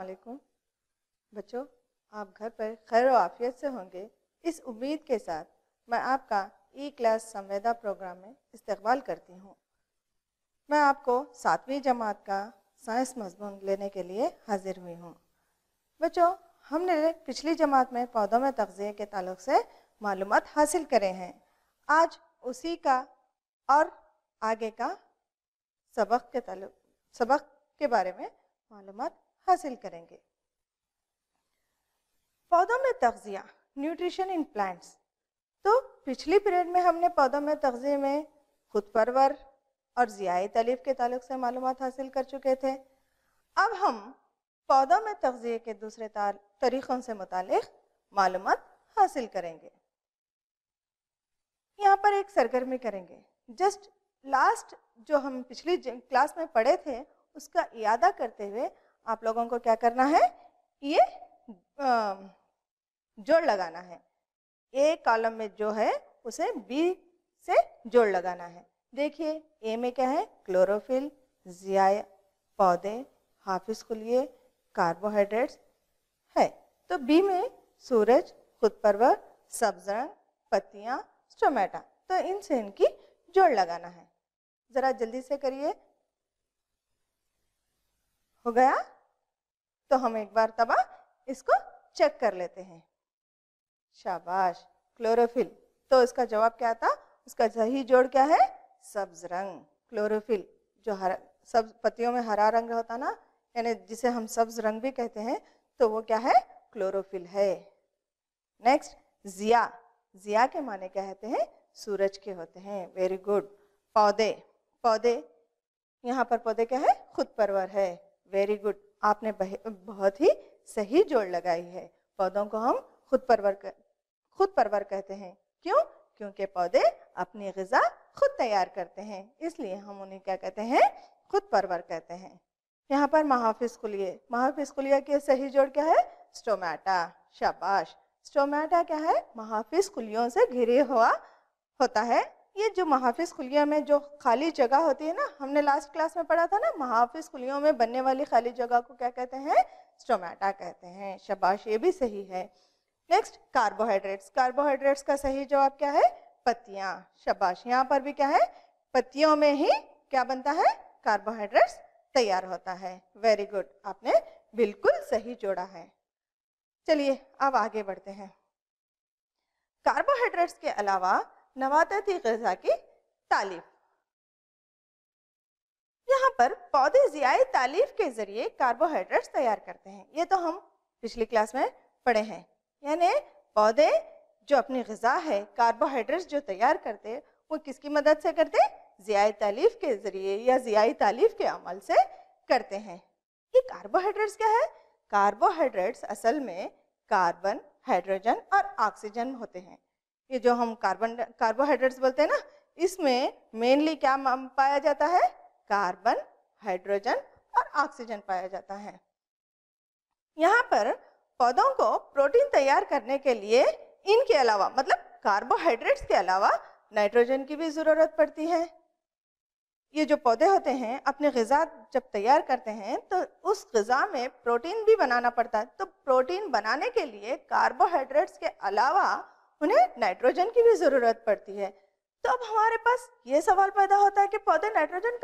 वालेकुम बच्चों, आप घर पर खैर और आफियत से होंगे। इस उम्मीद के साथ मैं आपका ई क्लास संवेदा प्रोग्राम में इस्तकबाल करती हूँ। मैं आपको 7वीं जमात का साइंस मज़मून लेने के लिए हाजिर हुई हूँ। बच्चों, हमने पिछली जमात में पौधों में तग़ज़िये के ताल्लुक़ से मालूमात हासिल करे हैं। आज उसी का और आगे का सबक के बारे में मालूमात हासिल करेंगे। पौधों में तग़ज़िया, न्यूट्रिशन इन प्लांट्स। तो पिछली पीरियड में हमने पौधों में तग़ज़िये में खुद परवर और ज़ियाई तालीफ के ताल्लुक़ से मालूमात हासिल कर चुके थे। अब हम पौधों में तग़ज़िये के दूसरे तरीक़ों से मुतालिक़ मालूमात हासिल करेंगे। यहाँ पर एक सरगर्मी करेंगे। जस्ट लास्ट जो हम पिछली क्लास में पढ़े थे उसका इयादा करते हुए आप लोगों को क्या करना है, ये जोड़ लगाना है। ए कॉलम में जो है उसे बी से जोड़ लगाना है। देखिए, ए में क्या है, क्लोरोफिल, ज़ियाए पौधे, हाफिज खुलिये, कार्बोहाइड्रेट्स है। तो बी में सूरज, खुद परवर, सब्ज़ रंग, पत्तियाँ, स्टोमेटा। तो इनसे इनकी जोड़ लगाना है। ज़रा जल्दी से करिए। हो गया? तो हम एक बार तब इसको चेक कर लेते हैं। शाबाश। क्लोरोफिल, तो इसका जवाब क्या था? उसका सही जोड़ क्या है? सब्ज़ रंग। क्लोरोफिल जो हरा, सब पत्तियों में हरा रंग होता ना, यानी जिसे हम सब्ज़ रंग भी कहते हैं, तो वो क्या है? क्लोरोफिल है। नेक्स्ट, ज़िया। ज़िया के माने क्या कहते हैं? सूरज के होते हैं। Very good. पौधे, पौधे यहाँ पर पौधे क्या है? खुद परवर है। वेरी गुड, आपने बहुत ही सही जोड़ लगाई है। पौधों को हम खुद परवर कहते हैं। क्यों? क्योंकि पौधे अपनी ग़िज़ा खुद तैयार करते हैं, इसलिए हम उन्हें क्या कहते हैं? खुद परवर कहते हैं। यहाँ पर महाफिज खुलिये। महाफिज खुलिया के सही जोड़ क्या है? स्टोमेटा। शाबाश। स्टोमेटा क्या है? महाफिज खुलियों से घिरे हुआ होता है। ये जो महाफिज खुलिया में जो खाली जगह होती है ना, हमने लास्ट क्लास में पढ़ा था ना, महाफिज खुलियों में बनने वाली खाली जगह को क्या कहते हैं? स्टोमेटा कहते हैं। शाबाश, ये भी सही है। Next, carbohydrates. कार्बोहाइड्रेट्स का सही जवाब क्या है? पत्तियाँ। शाबाश, यहाँ पर भी क्या है? पत्तियों में ही क्या बनता है? कार्बोहाइड्रेट्स तैयार होता है। वेरी गुड, आपने बिल्कुल सही जोड़ा है। चलिए अब आगे बढ़ते हैं। कार्बोहाइड्रेट्स के अलावा नबाताती ग़िज़ा की तालीफ। यहाँ पर पौधे ज़ियाई तालीफ के जरिए कार्बोहाइड्रेट्स तैयार करते हैं। ये तो हम पिछली क्लास में पढ़े हैं। यानी पौधे जो अपनी ग़िज़ा है, कार्बोहाइड्रेट्स जो तैयार करते, वो किसकी मदद से करते? ज़ियाई तालीफ के जरिए या ज़ियाई तालीफ के अमल से करते हैं। ये कार्बोहाइड्रेट्स क्या है? कार्बोहाइड्रेट्स असल में कार्बन, हाइड्रोजन और ऑक्सीजन होते हैं। ये जो हम कार्बोहाइड्रेट्स बोलते हैं ना, इसमें मेनली क्या पाया जाता है? कार्बन, हाइड्रोजन और ऑक्सीजन पाया जाता है। यहाँ पर पौधों को प्रोटीन तैयार करने के लिए इनके अलावा, मतलब कार्बोहाइड्रेट्स के अलावा, नाइट्रोजन की भी ज़रूरत पड़ती है। ये जो पौधे होते हैं अपनी ग़िज़ा जब तैयार करते हैं तो उस ग़िज़ा में प्रोटीन भी बनाना पड़ता है। तो प्रोटीन बनाने के लिए कार्बोहाइड्रेट्स के अलावा उन्हें नाइट्रोजन की भी ज़रूरत पड़ती है। तो अब हमारे पास ये सवाल पैदा होता है कि पौधों को नाइट्रोजन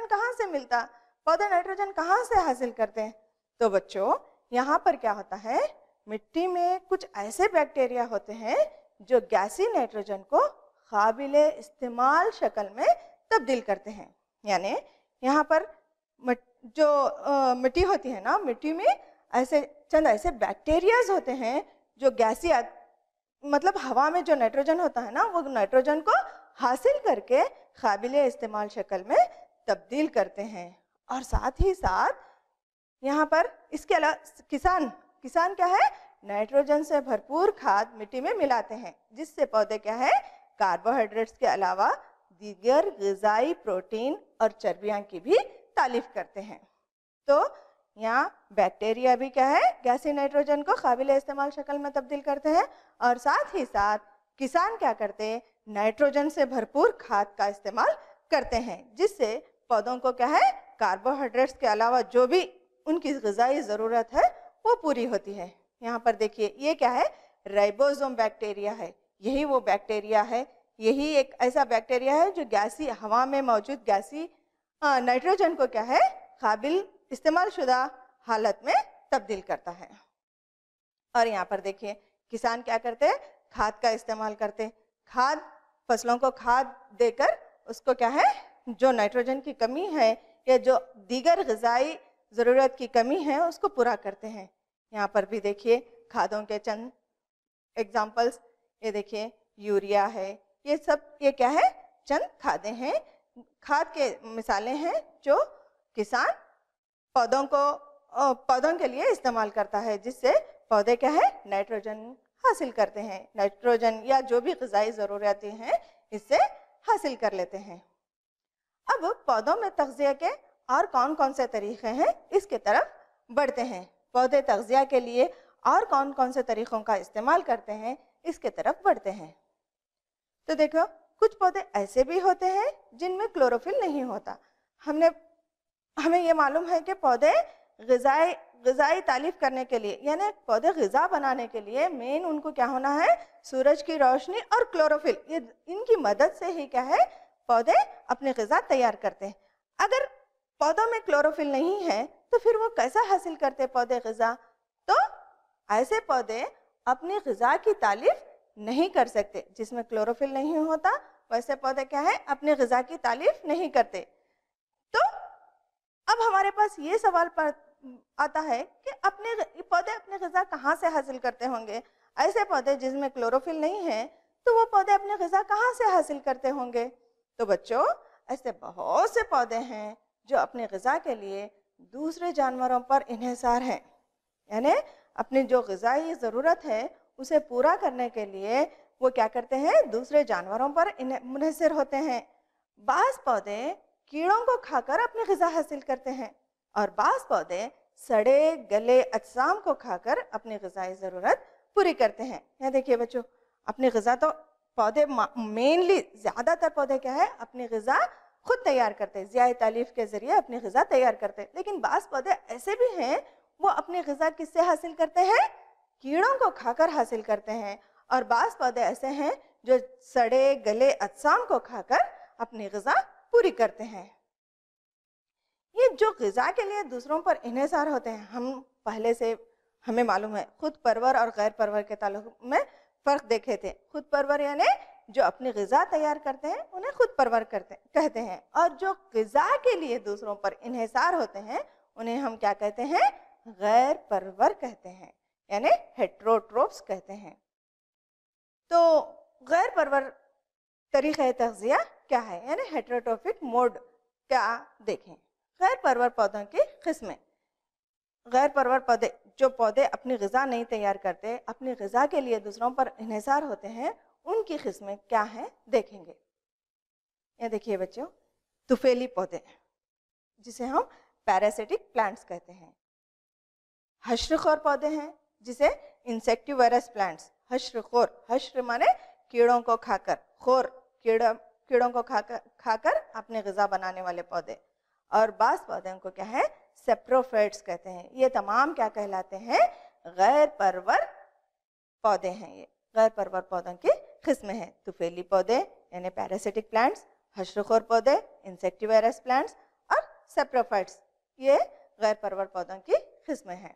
कहाँ से मिलता? पौधे नाइट्रोजन कहाँ से हासिल करते हैं? तो बच्चों, यहाँ पर क्या होता है? मिट्टी में कुछ ऐसे बैक्टीरिया होते हैं जो गैसी नाइट्रोजन को काबिले इस्तेमाल शक्ल में तब्दील करते हैं। यानी यहाँ पर जो मिट्टी होती है ना, मिट्टी में चंद ऐसे बैक्टीरियाज होते हैं जो गैसी, मतलब हवा में जो नाइट्रोजन होता है ना, वो नाइट्रोजन को हासिल करके काबिले इस्तेमाल शक्ल में तब्दील करते हैं। और साथ ही साथ यहाँ पर इसके अलावा किसान क्या है? नाइट्रोजन से भरपूर खाद मिट्टी में मिलाते हैं, जिससे पौधे क्या है? कार्बोहाइड्रेट्स के अलावा दीगर ग़िज़ाई प्रोटीन और चर्बियाँ की भी तालीफ करते हैं। तो यहाँ बैक्टीरिया भी क्या है? गैसी नाइट्रोजन को काबिले इस्तेमाल शक्ल में तब्दील करते हैं। और साथ ही साथ किसान क्या करते हैं? नाइट्रोजन से भरपूर खाद का इस्तेमाल करते हैं, जिससे पौधों को क्या है? कार्बोहाइड्रेट्स के अलावा जो भी उनकी ग़िज़ाई ज़रूरत है वो पूरी होती है। यहाँ पर देखिए ये क्या है, राइबोसोम बैक्टीरिया है। यही वो बैक्टीरिया है, यही एक ऐसा बैक्टीरिया है जो गैसी हवा में मौजूद गैसी नाइट्रोजन को क्या है, काबिल इस्तेमाल शुदा हालत में तब्दील करता है। और यहाँ पर देखिए किसान क्या करते हैं, खाद का इस्तेमाल करते हैं। खाद, फसलों को खाद देकर उसको क्या है, जो नाइट्रोजन की कमी है या जो दीगर ग़िज़ाई ज़रूरत की कमी है उसको पूरा करते हैं। यहाँ पर भी देखिए खादों के चंद एग्जाम्पल्स, ये देखिए यूरिया है, ये सब ये क्या है, चंद खादें हैं, खाद के मिसालें हैं जो किसान पौधों के लिए इस्तेमाल करता है, जिससे पौधे क्या है, नाइट्रोजन हासिल करते हैं। नाइट्रोजन या जो भी ग़िज़ाई ज़रूरतें हैं इससे हासिल कर लेते हैं। अब पौधों में तग़ज़िया के और कौन कौन से तरीक़े हैं इसके तरफ बढ़ते हैं। पौधे तग़ज़िया के लिए और कौन कौन से तरीक़ों का इस्तेमाल करते हैं इसके तरफ बढ़ते हैं। तो देखो कुछ पौधे ऐसे भी होते हैं जिनमें क्लोरोफिल नहीं होता। हमें ये मालूम है कि पौधे ग़िज़ाई तालीफ करने के लिए, यानी पौधे ग़िज़ा बनाने के लिए मेन उनको क्या होना है, सूरज की रोशनी और क्लोरोफिल, ये इनकी मदद से ही क्या है पौधे अपनी ग़िज़ा तैयार करते हैं। अगर पौधों में क्लोरोफिल नहीं है तो फिर वो कैसा हासिल करते पौधे ग़िज़ा? तो ऐसे पौधे अपनी ग़िज़ा की तालीफ नहीं कर सकते। जिसमें क्लोरोफिल नहीं होता वैसे पौधे क्या है, अपनी ग़िज़ा की तालीफ नहीं करते। तो अब हमारे पास ये सवाल आता है कि पौधे अपनी ग़िज़ा कहाँ से हासिल करते होंगे? ऐसे पौधे जिसमें क्लोरोफिल नहीं है तो वो पौधे अपनी ग़िज़ा कहाँ से हासिल करते होंगे? तो बच्चों ऐसे बहुत से पौधे हैं जो अपनी ग़िज़ा के लिए दूसरे जानवरों पर इन्हिसार हैं, यानी अपनी जो ग़िज़ाई ज़रूरत है उसे पूरा करने के लिए वो क्या करते हैं, दूसरे जानवरों पर मुनहसर होते हैं। बाज़ पौधे कीड़ों को खाकर अपनी ग़िज़ा हासिल करते हैं और बाज़ पौधे सड़े गले अजसाम को खाकर अपनी ग़िज़ाई ज़रूरत पूरी करते हैं। यहाँ देखिए बच्चों, अपनी ग़िज़ा तो पौधे मेनली ज़्यादातर पौधे क्या है, अपनी ग़िज़ा खुद तैयार करते हैं, ज़ियाए तालीफ के ज़रिए अपनी ग़िज़ा तैयार करते हैं। लेकिन बाज़ पौधे ऐसे भी हैं वो अपनी ग़िज़ा किससे हासिल करते हैं, कीड़ों को खाकर हासिल करते हैं। और बाज़ पौधे ऐसे हैं जो सड़े गले अजसाम को खाकर अपनी ग़िज़ा पूरी करते हैं। ये जो ग़िज़ा के लिए दूसरों पर इन्हिसार होते हैं, हम पहले से हमें मालूम है, खुद परवर और गैर परवर के ताल्लुक में फ़र्क देखे थे। खुद परवर यानी जो अपनी ग़िज़ा तैयार करते हैं उन्हें खुद परवर कहते हैं, और जो ग़िज़ा के लिए दूसरों पर इन्हिसार होते हैं उन्हें हम क्या कहते हैं, गैर परवर कहते हैं, यानी हेट्रोट्रोप्स कहते हैं। तो गैर परवर तरीक़े तग़ज़िया क्या है, यानी हेट्रोट्रोफिक मोड क्या देखें। गैर परवर पौधों की किस्में। गैर परवर पौधे, जो पौधे अपनी ग़िज़ा नहीं तैयार करते, अपनी ग़िज़ा के लिए दूसरों पर इन्हिसार होते हैं, उनकी किस्में क्या हैं देखेंगे। ये देखिए बच्चों, तुफेली पौधे जिसे हम पैरासिटिक प्लांट्स कहते हैं। हश्रखोर पौधे हैं जिसे इंसेक्टिवरस प्लांट्स, हश्रखोर, हश्र माने कीड़ों को खाकर, खोर कीड़ों को खाकर अपनी ग़िज़ा बनाने वाले पौधे। और बाज़ पौधों को क्या है, सेप्रोफाइट्स कहते हैं। ये तमाम क्या कहलाते हैं, गैर परवर पौधे हैं। ये गैर परवर पौधों की किस्में हैं। तुफेली पौधे यानी पैरासिटिक प्लांट्स, हश्रखोर पौधे इंसेक्टिवरस प्लांट्स और सेप्रोफाइट्स, ये गैर परवर पौधों की किस्में हैं।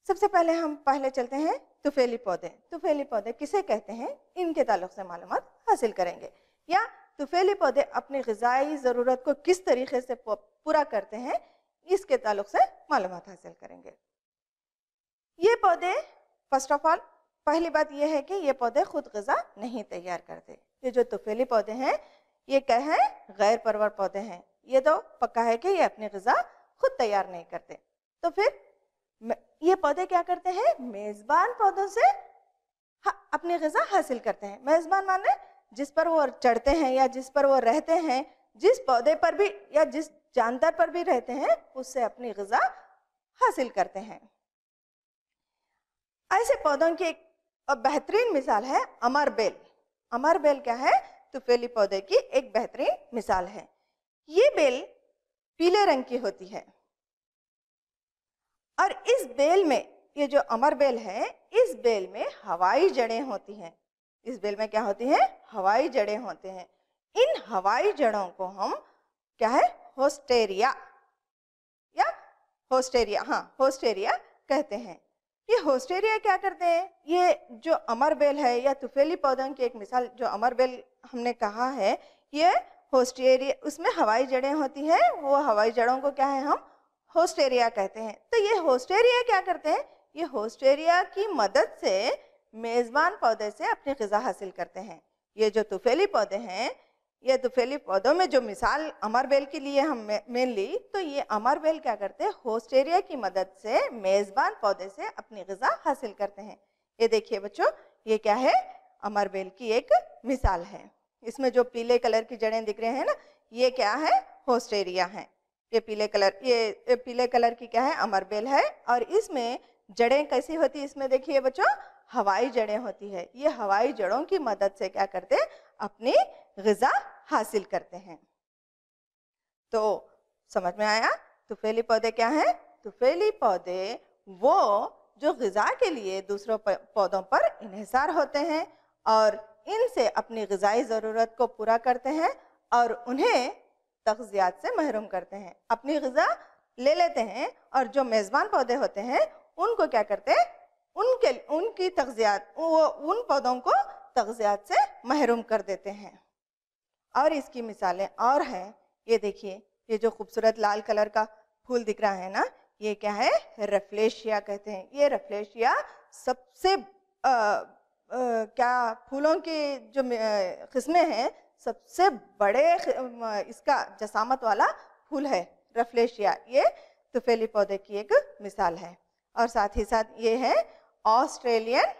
सबसे पहले हम चलते हैं तुफेली पौधे। तुफेली पौधे किसे कहते हैं, इनके ताल्लुक से मालूमात हासिल करेंगे, या तुफेली पौधे अपनी ग़िज़ाई ज़रूरत को किस तरीके से पूरा करते हैं इसके ताल्लुक से मालूमात हासिल करेंगे। ये पौधे, फर्स्ट ऑफ ऑल पहली बात यह है कि ये पौधे खुद ग़िज़ा नहीं तैयार करते। ये जो तुफेली पौधे हैं ये क्या है, गैर परवर पौधे हैं। ये तो पक्का है कि ये अपनी ग़िज़ा खुद तैयार नहीं करते। तो फिर ये पौधे क्या करते हैं, मेज़बान पौधों से अपनी ग़िज़ा हासिल करते हैं। मेज़बान माने जिस पर वो चढ़ते हैं या जिस पर वो रहते हैं, जिस पौधे पर भी या जिस जानवर पर भी रहते हैं उससे अपनी ग़िज़ा हासिल करते हैं। ऐसे पौधों की एक बेहतरीन मिसाल है अमरबेल। अमरबेल क्या है, तुफेली पौधे की एक बेहतरीन मिसाल है। ये बेल पीले रंग की होती है और इस बेल में, ये जो अमर बेल है, इस बेल में हवाई जड़ें होती हैं। इस बेल में क्या होती हैं? हवाई जड़ें होते हैं। इन हवाई जड़ों को हम क्या है? होस्टेरिया या होस्टेरिया, हाँ होस्टेरिया कहते हैं। ये होस्टेरिया क्या करते हैं? ये जो अमर बेल है या तुफेली पौधों की एक मिसाल जो अमर बेल हमने कहा है, ये होस्टेरिया, उसमें हवाई जड़ें होती हैं। वो हवाई जड़ों को क्या है? हम होस्टेरिया कहते हैं। तो ये होस्टेरिया क्या करते हैं? ये होस्टेरिया की मदद से मेजबान पौधे से अपनी ग़िज़ा हासिल करते हैं। ये जो तुफेली पौधे हैं, ये तुफेली पौधों में जो मिसाल अमर बेल के लिए हम मेनली, तो ये अमर बेल क्या करते हैं? होस्टेरिया की मदद से मेजबान पौधे से अपनी ग़िज़ा हासिल करते हैं। ये देखिए बच्चों, ये क्या है? अमर बेल की एक मिसाल है। इसमें जो पीले कलर की जड़ें दिख रहे हैं ना, ये क्या है? होस्टेरिया है। ये पीले कलर की क्या है? अमर बेल है। और इसमें जड़ें कैसी होती है? इसमें देखिए बच्चों, हवाई जड़ें होती है। ये हवाई जड़ों की मदद से क्या करते हैं? अपनी ग़िज़ा हासिल करते हैं। तो समझ में आया? तुफेली पौधे क्या हैं? तुफेली पौधे वो जो ग़िज़ा के लिए दूसरों पौधों पर इन्हिसार होते हैं और इनसे अपनी ग़िज़ाई ज़रूरत को पूरा करते हैं और उन्हें तग़ज़ियात से महरूम करते हैं। अपनी ग़िज़ा ले लेते हैं और जो मेज़बान पौधे होते हैं उनको क्या करते हैं? उनकी तग़ज़ियात, वो उन पौधों को तग़ज़ियात से महरूम कर देते हैं। और इसकी मिसालें और हैं। ये देखिए, ये जो खूबसूरत लाल कलर का फूल दिख रहा है ना, ये क्या है? रफ्लेशिया कहते हैं। ये रफ्लेशिया सबसे क्या फूलों की जो किस्में हैं, सबसे बड़े इसका जसामत वाला फूल है रफ्लेशिया। ये तुफेली पौधे की एक मिसाल है। और साथ ही साथ ये है ऑस्ट्रेलियन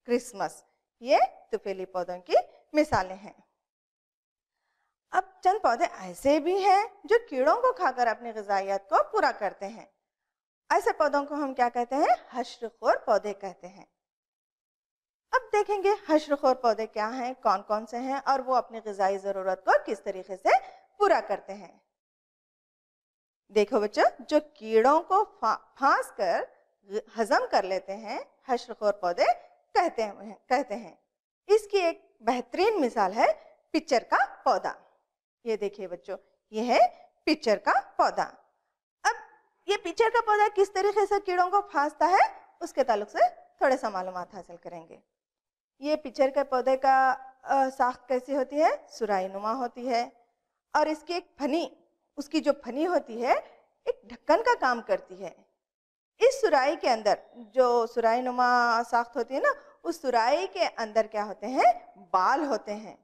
क्रिसमस। ये तुफेली पौधों की मिसालें हैं। अब चंद पौधे ऐसे भी हैं जो कीड़ों को खाकर अपनी ग़िज़ाइयत को पूरा करते हैं। ऐसे पौधों को हम क्या कहते हैं? हश्रखोर पौधे कहते हैं। अब देखेंगे हश्रखोर पौधे क्या हैं, कौन कौन से हैं और वो अपनी ग़िज़ाई ज़रूरत को किस तरीके से पूरा करते हैं। देखो बच्चों, जो कीड़ों को फांस कर हजम कर लेते हैं, हश्रखोर पौधे कहते हैं। इसकी एक बेहतरीन मिसाल है पिच्चर का पौधा। ये देखिए बच्चों, ये है पिच्चर का पौधा। अब ये पिच्चर का पौधा किस तरीके से कीड़ों को फांसता है, उसके ताल्लुक से थोड़े सा मालूमात हासिल करेंगे। ये पिच्चर के पौधे का साख्त कैसी होती है? सुराही नुमा होती है और इसकी एक फनी, उसकी जो फनी होती है, एक ढक्कन का काम करती है। इस सुराही के अंदर जो सुराही नुमा साख्त होती है ना, उस सुराही के अंदर क्या होते हैं? बाल होते हैं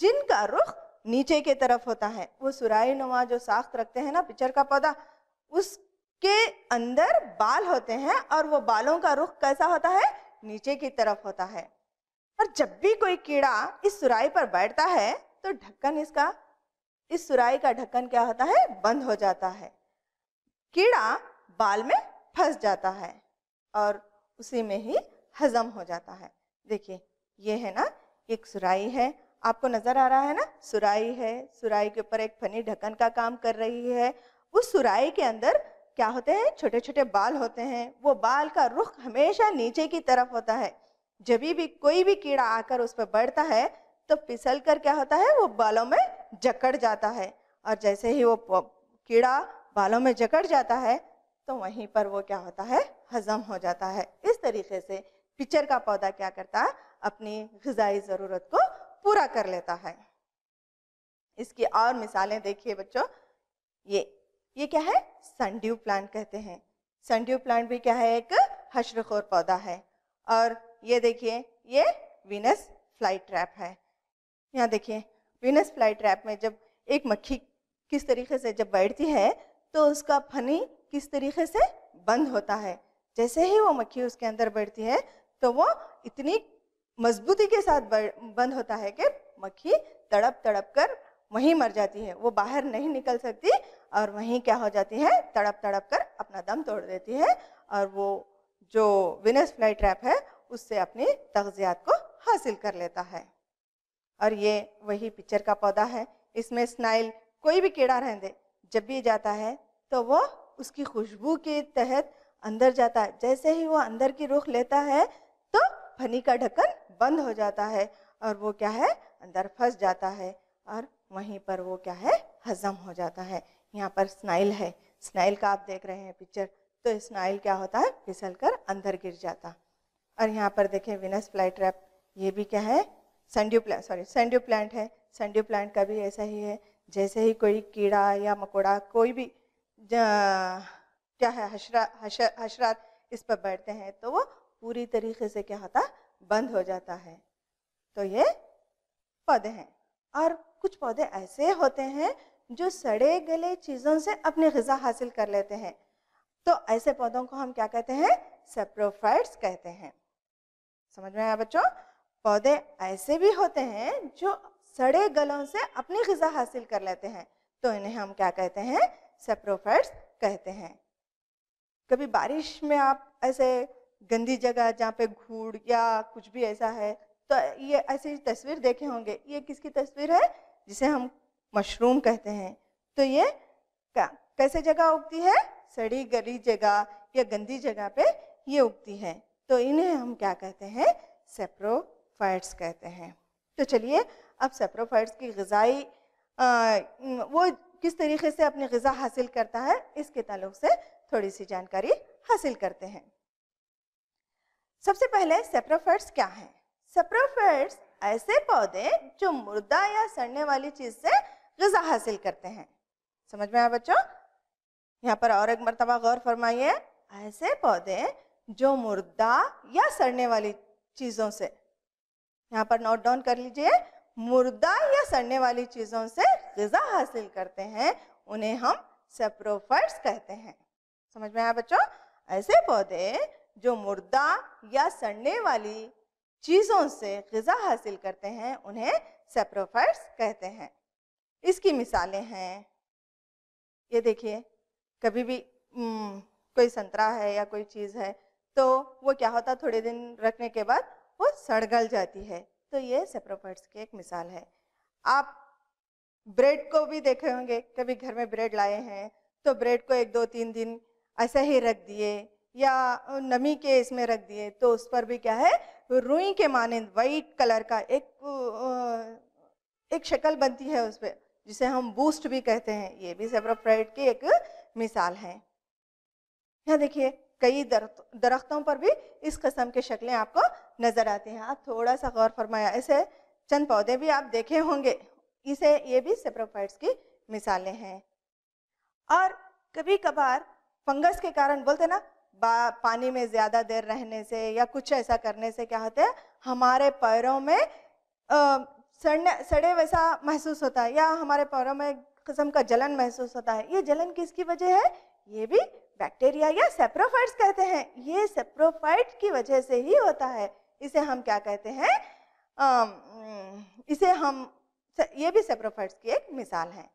जिनका रुख नीचे की तरफ होता है। वो सुराही नुमा जो साख्त रखते हैं ना पिच्चर का पौधा, उसके अंदर बाल होते हैं और वो बालों का रुख कैसा होता है? नीचे की तरफ होता है। और जब भी कोई कीड़ा इस सुराही पर बैठता है तो ढक्कन इस सुराही का ढक्कन क्या होता है? बंद हो जाता है। कीड़ा बाल में फंस जाता है और उसी में ही हजम हो जाता है। देखिए, ये है ना, एक सुराही है, आपको नजर आ रहा है ना, सुराही है, सुराही के ऊपर एक फनी ढक्कन का काम कर रही है। उस सुराही के अंदर क्या होते हैं? छोटे छोटे बाल होते हैं। वो बाल का रुख हमेशा नीचे की तरफ होता है। जब भी कोई भी कीड़ा आकर उस पर बैठता है तो फिसल कर क्या होता है? वो बालों में जकड़ जाता है और जैसे ही वो कीड़ा बालों में जकड़ जाता है तो वहीं पर वो क्या होता है? हजम हो जाता है। इस तरीके से पिच्चर का पौधा क्या करता है? अपनी ग़िज़ाई ज़रूरत को पूरा कर लेता है। इसकी और मिसालें देखिए बच्चों, ये क्या है? सनड्यू प्लांट कहते हैं। सनड्यू प्लांट भी क्या है? एक हश्रखोर पौधा है। और ये देखिए, ये वीनस फ्लाई ट्रैप है। यहाँ देखिए, वीनस फ्लाई ट्रैप में जब एक मक्खी किस तरीके से जब बैठती है तो उसका फनी किस तरीके से बंद होता है। जैसे ही वो मक्खी उसके अंदर बैठती है तो वो इतनी मजबूती के साथ बंद होता है कि मक्खी तड़प तड़प कर वहीं मर जाती है। वो बाहर नहीं निकल सकती और वहीं क्या हो जाती है? तड़प तड़प कर अपना दम तोड़ देती है और वो जो वीनस फ्लाई ट्रैप है उससे अपनी तग़ज़ियात को हासिल कर लेता है। और ये वही पिच्चर का पौधा है। इसमें स्नाइल, कोई भी कीड़ा रहने दे, जब भी जाता है तो वो उसकी खुशबू के तहत अंदर जाता है। जैसे ही वो अंदर की रुख लेता है तो फनी का ढक्कन बंद हो जाता है और वो क्या है, अंदर फंस जाता है और वहीं पर वो क्या है, हजम हो जाता है। यहाँ पर स्नाइल है, स्नाइल का आप देख रहे हैं पिक्चर, तो स्नाइल क्या होता है, फिसल कर अंदर गिर जाता। और यहाँ पर देखें विनस फ्लाईट्रैप, ये भी क्या है, सैंड्यू प्लांट है। सैंड्यू प्लांट का भी ऐसा ही है, जैसे ही कोई कीड़ा या मकोड़ा कोई भी क्या है हशरात इस पर बैठते हैं तो वो पूरी तरीके से क्या होता, बंद हो जाता है। तो ये पौधे हैं। और कुछ पौधे ऐसे होते हैं जो सड़े गले चीज़ों से अपनी ग़िज़ा हासिल कर लेते हैं, तो ऐसे पौधों को हम क्या कहते हैं, सेप्रोफाइट्स कहते हैं। समझ में आया बच्चों? पौधे ऐसे भी होते हैं जो सड़े गलों से अपनी ग़िज़ा हासिल कर लेते हैं, तो इन्हें हम क्या कहते हैं, सेप्रोफाइट्स कहते हैं। कभी बारिश में आप ऐसे गंदी जगह जहाँ पे घूड़ या कुछ भी ऐसा है, तो ये ऐसी तस्वीर देखे होंगे। ये किसकी तस्वीर है, जिसे हम मशरूम कहते हैं। तो ये कैसे जगह उगती है, सड़ी गली जगह या गंदी जगह पे ये उगती है, तो इन्हें हम क्या कहते हैं, सेप्रोफाइट्स कहते हैं। तो चलिए अब सेप्रोफाइट्स की ग़िज़ाई वो किस तरीके से अपनी ग़िज़ा हासिल करता है, इसके ताल्लुक से थोड़ी सी जानकारी हासिल करते हैं। सबसे पहले सेप्रोफाइट्स क्या हैं? सेप्रोफाइट्स ऐसे पौधे जो मुर्दा या सड़ने वाली चीज से ग़िज़ा हासिल करते हैं। समझ में आया बच्चों? यहाँ पर और एक मर्तबा गौर फरमाइए, ऐसे पौधे जो मुर्दा या सड़ने वाली चीजों से, यहाँ पर नोट डाउन कर लीजिए, मुर्दा या सड़ने वाली चीजों से ग़िज़ा हासिल करते हैं, उन्हें हम सेप्रोफाइट्स कहते हैं। समझ में आया बच्चों? ऐसे पौधे जो मुर्दा या सड़ने वाली चीज़ों से ग़िज़ा हासिल करते हैं, उन्हें सेप्रोफाइट्स कहते हैं। इसकी मिसालें हैं, ये देखिए, कभी भी कोई संतरा है या कोई चीज़ है तो वो क्या होता, थोड़े दिन रखने के बाद वो सड़ गल जाती है, तो ये सेप्रोफाइट्स की एक मिसाल है। आप ब्रेड को भी देखे होंगे, कभी घर में ब्रेड लाए हैं तो ब्रेड को 1-2-3 दिन ऐसे ही रख दिए या नमी के इसमें रख दिए, तो उस पर भी क्या है, रुई के मानिंद वाइट कलर का एक शक्ल बनती है उस पर, जिसे हम बूस्ट भी कहते हैं। ये भी सेप्रोफाइट की एक मिसाल है। यहाँ देखिए, कई दरख्तों पर भी इस किस्म के शक्लें आपको नजर आती हैं। आप थोड़ा सा गौर फरमाया, ऐसे चंद पौधे भी आप देखे होंगे, इसे ये भी सेप्रोफाइट्स की मिसालें हैं। और कभी कभार फंगस के कारण, बोलते ना, पानी में ज़्यादा देर रहने से या कुछ ऐसा करने से क्या होता है, हमारे पैरों में सड़े वैसा महसूस होता है या हमारे पैरों में किस्म का जलन महसूस होता है। ये जलन किसकी वजह है? ये भी बैक्टीरिया या सेप्रोफाइट्स कहते हैं। ये सेप्रोफाइट की वजह से ही होता है। इसे हम क्या कहते हैं, ये भी सेप्रोफाइट्स की एक मिसाल है।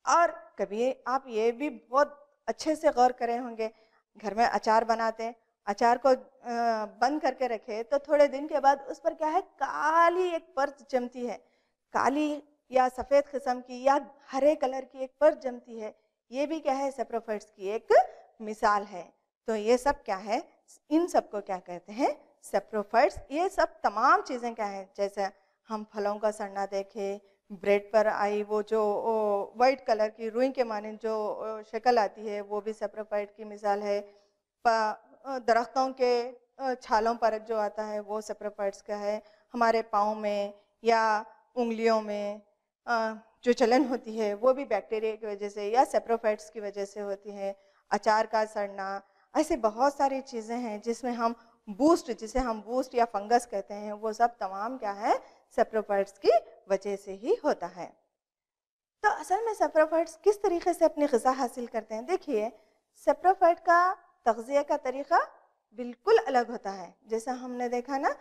और कभी आप ये भी बहुत अच्छे से गौर करे होंगे, घर में अचार बनाते हैं, अचार को बंद करके रखे तो थोड़े दिन के बाद उस पर क्या है, काली एक परत जमती है, काली या सफ़ेद किस्म की या हरे कलर की एक परत जमती है। ये भी क्या है, सेप्रोफाइट्स की एक मिसाल है। तो ये सब क्या है, इन सब को क्या कहते हैं, सेप्रोफाइट्स। ये सब तमाम चीज़ें क्या हैं, जैसे हम फलों का सड़ना देखें, ब्रेड पर आई वो जो वाइट कलर की रुई के माने जो शक्ल आती है, वो भी सेप्रोफाइट की मिसाल है। दरख्तों के छालों पर जो आता है वो सेप्रोफाइट्स का है। हमारे पाँव में या उंगलियों में जो जलन होती है वो भी बैक्टीरिया की वजह से या सेप्रोफाइट्स की वजह से होती है। अचार का सड़ना, ऐसे बहुत सारी चीज़ें हैं जिसे हम बूस्ट या फंगस कहते हैं, वो सब तमाम क्या है, सेप्रोफाइट्स की वजह से ही होता है। तो असल में सेप्रोफाइट्स किस तरीके से अपनी ग़िज़ा हासिल करते हैं? देखिए, सेप्रोफाइट का तग़ज़िया का तरीक़ा बिल्कुल अलग होता है। जैसा हमने देखा ना,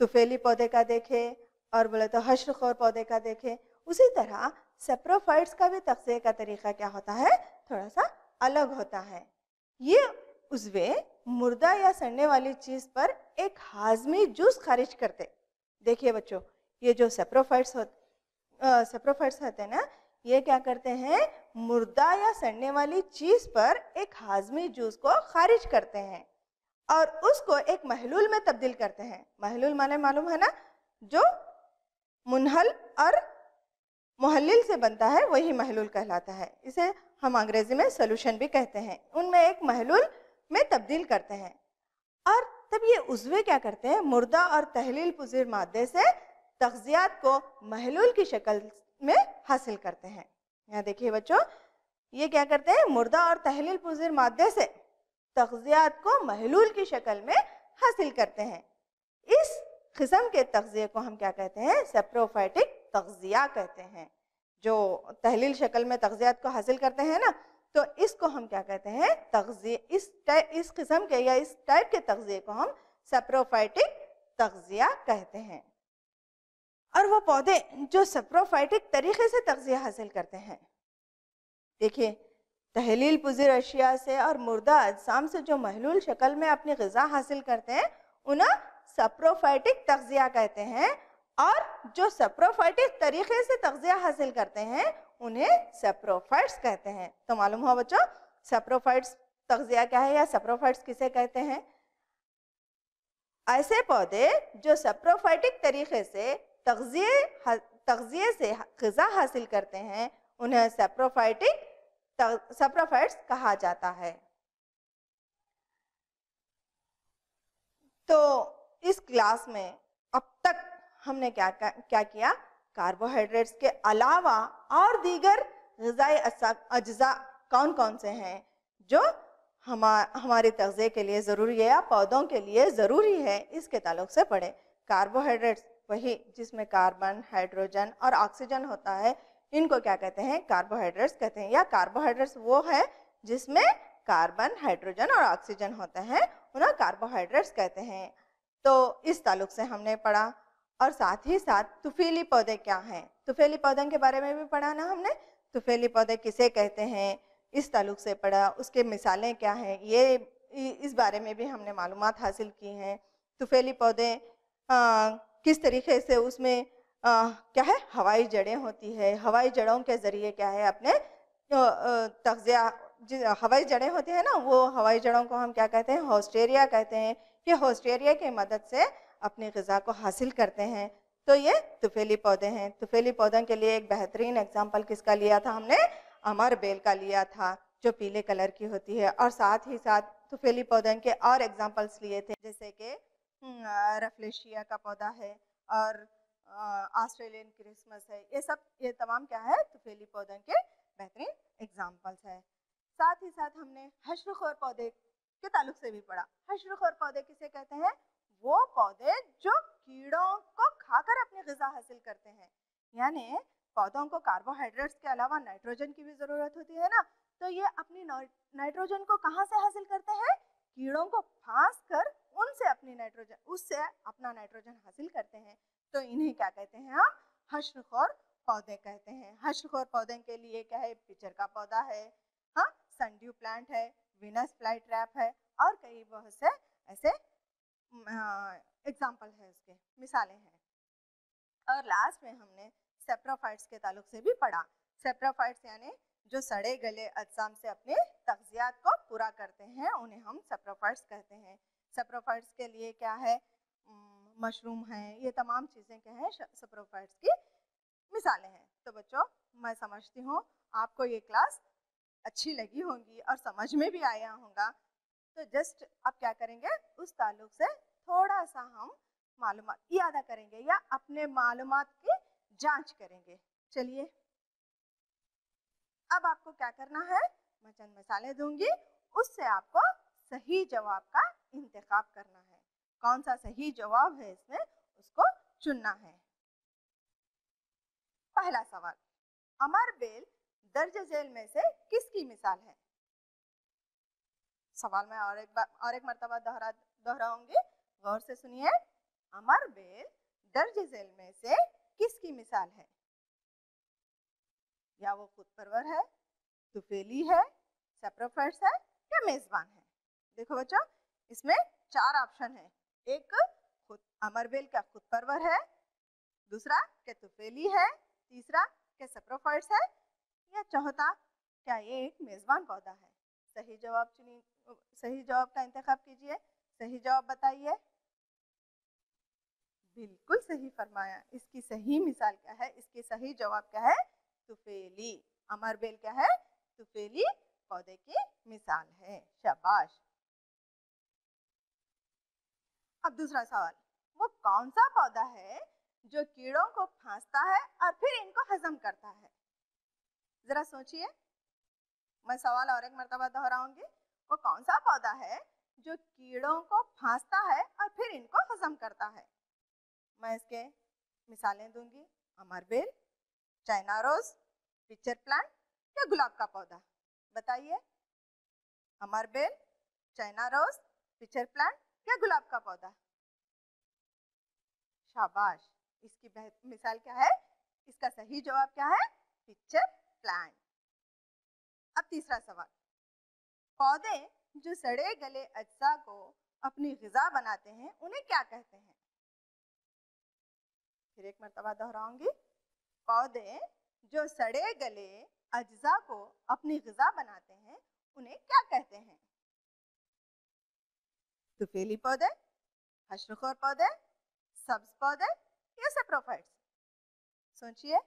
तुफेली पौधे का देखे और बोले तो हश्रखोर पौधे का देखे, उसी तरह सेप्रोफाइट्स का भी तग़ज़िया का तरीक़ा क्या होता है, थोड़ा सा अलग होता है। ये उज़्वे मुर्दा या सड़ने वाली चीज़ पर एक हाज़मी जूस खारिज करते। देखिए बच्चों, ये जो सेप्रोफाइट्स होते हैं ना, ये क्या करते हैं, मुर्दा या सड़ने वाली चीज पर एक हाजमी जूस को खारिज करते हैं और उसको एक महलूल में तब्दील करते हैं। महलूल माने मालूम है ना, जो मुनहल और मुहल्लिल से बनता है वही महलूल कहलाता है। इसे हम अंग्रेजी में सोल्यूशन भी कहते हैं। उनमें एक महलूल में तब्दील करते हैं और तब ये उज़्वे क्या करते हैं, मुर्दा और तहलील पुज़ीर मादे से तग़ज़ियात को महलूल की शक्ल में हासिल करते हैं। यहाँ देखिए बच्चों, ये क्या करते हैं, मुर्दा और तहलील पुज़ीर मादे से तग़ज़ियात को महलूल की शक्ल में हासिल करते हैं। इस किस्म के तग़ज़िये को हम क्या कहते हैं, सेप्रोफाइटिक तग़ज़िया कहते हैं। जो तहलील शक्ल में तग़ज़ियात को हासिल करते हैं ना, तो इसको हम क्या कहते हैं, तग़ज़िये। इस किस्म के या इस टाइप के तग़ज़िये को हम सेप्रोफाइटिक तग़ज़िया कहते हैं। और वो पौधे जो सेप्रोफाइटिक तरीके से तग़ज़िया हासिल करते हैं, देखिए तहलील पुज़ीर अशिया से और मुर्दा अजसाम से जो महलूल शक्ल में अपनी ग़िज़ा हासिल करते हैं उन्हें सेप्रोफाइटिक तग़ज़िया कहते हैं, और जो सेप्रोफाइटिक तरीके से तग़ज़िया हासिल करते हैं उन्हें सेप्रोफाइट्स कहते हैं। तो मालूम हुआ बच्चों, सेप्रोफाइट्स तग़ज़िया क्या है या सेप्रोफाइट्स किसे कहते हैं। ऐसे पौधे जो सेप्रोफाइटिक तरीके से तग़ज़िये से ग़िज़ा हासिल करते हैं उन्हें सेप्रोफाइट्स कहा जाता है। तो इस क्लास में अब तक हमने क्या किया, कार्बोहाइड्रेट्स के अलावा और दीगर ग़िज़ाई अज्जा कौन कौन से हैं जो हमारे तग़ज़िये के लिए ज़रूरी है या पौधों के लिए ज़रूरी है, इसके ताल्लुक़ से पढ़े। कार्बोहाइड्रेट्स वही जिसमें कार्बन, हाइड्रोजन और ऑक्सीजन होता है, इनको क्या कहते हैं, कार्बोहाइड्रेट्स कहते हैं। या कार्बोहाइड्रेट्स वो है जिसमें कार्बन, हाइड्रोजन और ऑक्सीजन होते हैं, उन्हें कार्बोहाइड्रेट्स कहते हैं। तो इस ताल्लुक़ से हमने पढ़ा। और साथ ही साथ तुफ़ीली पौधे क्या हैं, तुफ़ीली पौधों के बारे में भी पढ़ा ना हमने। तुफ़ीली पौधे किसे कहते हैं, इस ताल्लुक़ से पढ़ा। उसके मिसालें क्या हैं, ये इस बारे में भी हमने मालूमात हासिल की हैं। तुफ़ीली पौधे किस तरीके से उसमें क्या है, हवाई जड़ें होती है, हवाई जड़ों के ज़रिए क्या है अपने तग़ज़िया, हवाई जड़ें होती हैं ना, वो हवाई जड़ों को हम क्या कहते हैं, होस्टेरिया कहते हैं। ये होस्टेरिया की मदद से अपनी ग़िज़ा को हासिल करते हैं। तो ये तुफ़ीली पौधे हैं। तुफ़ीली पौधों के लिए एक बेहतरीन एग्जाम्पल किसका लिया था हमने, अमर बेल का लिया था, जो पीले कलर की होती है। और साथ ही साथ तुफ़ीली पौधों के और एग्जाम्पल्स लिए थे, जैसे कि रफ्लेशिया का पौधा है और ऑस्ट्रेलियन क्रिसमस है। ये तमाम क्या है, तुफ़ीली पौधों के बेहतरीन एग्जाम्पल्स है। साथ ही साथ हमने हश्रख़ोर पौधे के ताल्लुक़ से भी पढ़ा। हश्रख़ोर पौधे किसे कहते हैं, वो पौधे जो कीड़ों को खाकर अपनी ग़िज़ा हासिल करते हैं। यानी पौधों को कार्बोहाइड्रेट्स के अलावा नाइट्रोजन की भी ज़रूरत होती है ना, तो ये अपनी नाइट्रोजन को कहाँ से हासिल करते हैं, कीड़ों को फांस कर उससे अपना नाइट्रोजन हासिल करते हैं। तो इन्हें क्या कहते हैं, हम हश्रख़ोर पौधे कहते हैं। हश्रख़ोर पौधे के लिए क्या है, पिचर का पौधा है, हाँ, सनड्यू प्लांट है, वीनस फ्लाई ट्रैप है और कई बहुत से ऐसे एग्जाम्पल है, उसके मिसालें हैं। और लास्ट में हमने सेप्रोफाइट्स के ताल्लुक़ से भी पढ़ा। सेप्रोफाइट्स यानी जो सड़े गले अजसाम से अपने तग़ज़ियात को पूरा करते हैं, उन्हें हम सेप्रोफाइट्स कहते हैं। सेप्रोफाइट्स के लिए क्या है, मशरूम है, ये तमाम चीज़ें क्या हैं, सेप्रोफाइट्स की मिसालें हैं। तो बच्चों, मैं समझती हूँ आपको ये क्लास अच्छी लगी होगी और समझ में भी आया होगा। तो जस्ट अब क्या करेंगे, उस ताल्लुक़ से थोड़ा सा हम मालूमात याद करेंगे या अपने मालूमात की जांच करेंगे। चलिए, अब आपको क्या करना है, मैं चंद मिसालें दूंगी, उससे आपको सही जवाब का इंतखाब करना है। कौन सा सही जवाब है इसमें, उसको चुनना है। पहला सवाल, अमर बेल दर्ज झेल में से किसकी मिसाल है। सवाल मैं और एक मर्तबा दोहराऊंगी, गौर से सुनिए। अमर बेल दर्ज झेल में से किसकी मिसाल है। या वो खुद परवर है, तुफ़ीली है, सेप्रोफाइट्स है या मेज़बान है। देखो बच्चों, इसमें 4 ऑप्शन है। एक खुद अमरबेल का खुद परवर है, दूसरा के तुफ़ीली है, तीसरा के सेप्रोफाइट्स है, या चौथा, क्या ये एक मेजबान पौधा है? सही जवाब सही जवाब का इंतखाब कीजिए। सही जवाब बताइए। बिल्कुल सही फरमाया। इसकी सही मिसाल क्या है? इसकी सही जवाब क्या है? तुफेली। अमरबेल क्या है? तुफेली पौधे की मिसाल है। शाबाश। अब दूसरा सवाल, वो कौन सा पौधा है जो कीड़ों को फांसता है और फिर इनको हजम करता है? जरा सोचिए। मैं सवाल और एक मर्तबा दोहराऊंगी। वो कौन सा पौधा है जो कीड़ों को फांसता है और फिर इनको हजम करता है? मैं इसके मिसालें दूंगी। अमरबेल, चाइना रोज, पिक्चर प्लांट या गुलाब का पौधा? बताइए। अमरबेल, चाइना रोज, पिक्चर प्लांट या गुलाब का पौधा? शाबाश। इसकी मिसाल क्या है? इसका सही जवाब क्या है? Pitcher plant. अब तीसरा सवाल, पौधे जो सड़े गले अज्जा को अपनी ग़िज़ा बनाते हैं उन्हें क्या कहते हैं? फिर एक मर्तबा दोहराऊंगी। पौधे जो सड़े गले अज्जा को अपनी ग़िज़ा बनाते हैं उन्हें क्या कहते हैं? तुफेली पौधे, हश्रखोर पौधे, सब्ज पौधे या सैप्रोफाइट्स? सोचिए।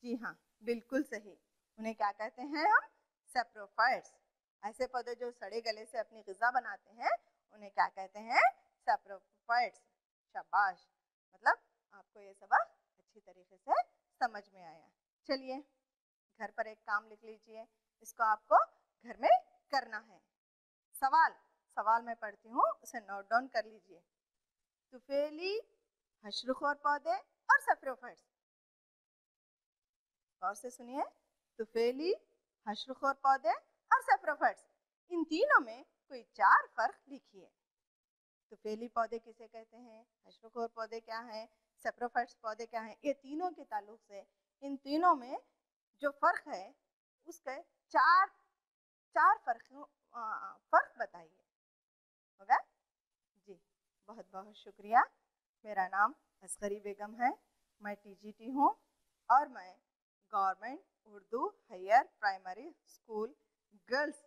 जी हाँ, बिल्कुल सही। उन्हें क्या कहते हैं हम? सैप्रोफाइट्स। ऐसे पौधे जो सड़े गले से अपनी ग़िज़ा बनाते हैं उन्हें क्या कहते हैं? सैप्रोफाइट्स। शाबाश। मतलब आपको ये सबक अच्छी तरीके से समझ में आया। चलिए घर पर एक काम लिख लीजिए, इसको आपको घर में करना है। सवाल मैं पढ़ती हूँ, उसे नोट डाउन कर लीजिए। तुफेली, हश्रखोर पौधे और सैप्रोफाइट्स। गौर से सुनिए। तुफेली, हश्रखोर पौधे और सैप्रोफाइट्स, इन तीनों में कोई 4 फर्क लिखिए। तुफेली पौधे किसे कहते हैं? हश्रखोर पौधे क्या हैं? सैप्रोफाइट्स पौधे क्या हैं? ये तीनों के ताल्लुक से इन तीनों में जो फर्क है उसके चार फर्क बताइए। होगा जी। बहुत बहुत शुक्रिया। मेरा नाम असगरी बेगम है। मैं टीजीटी हूँ और मैं government Urdu higher primary school girls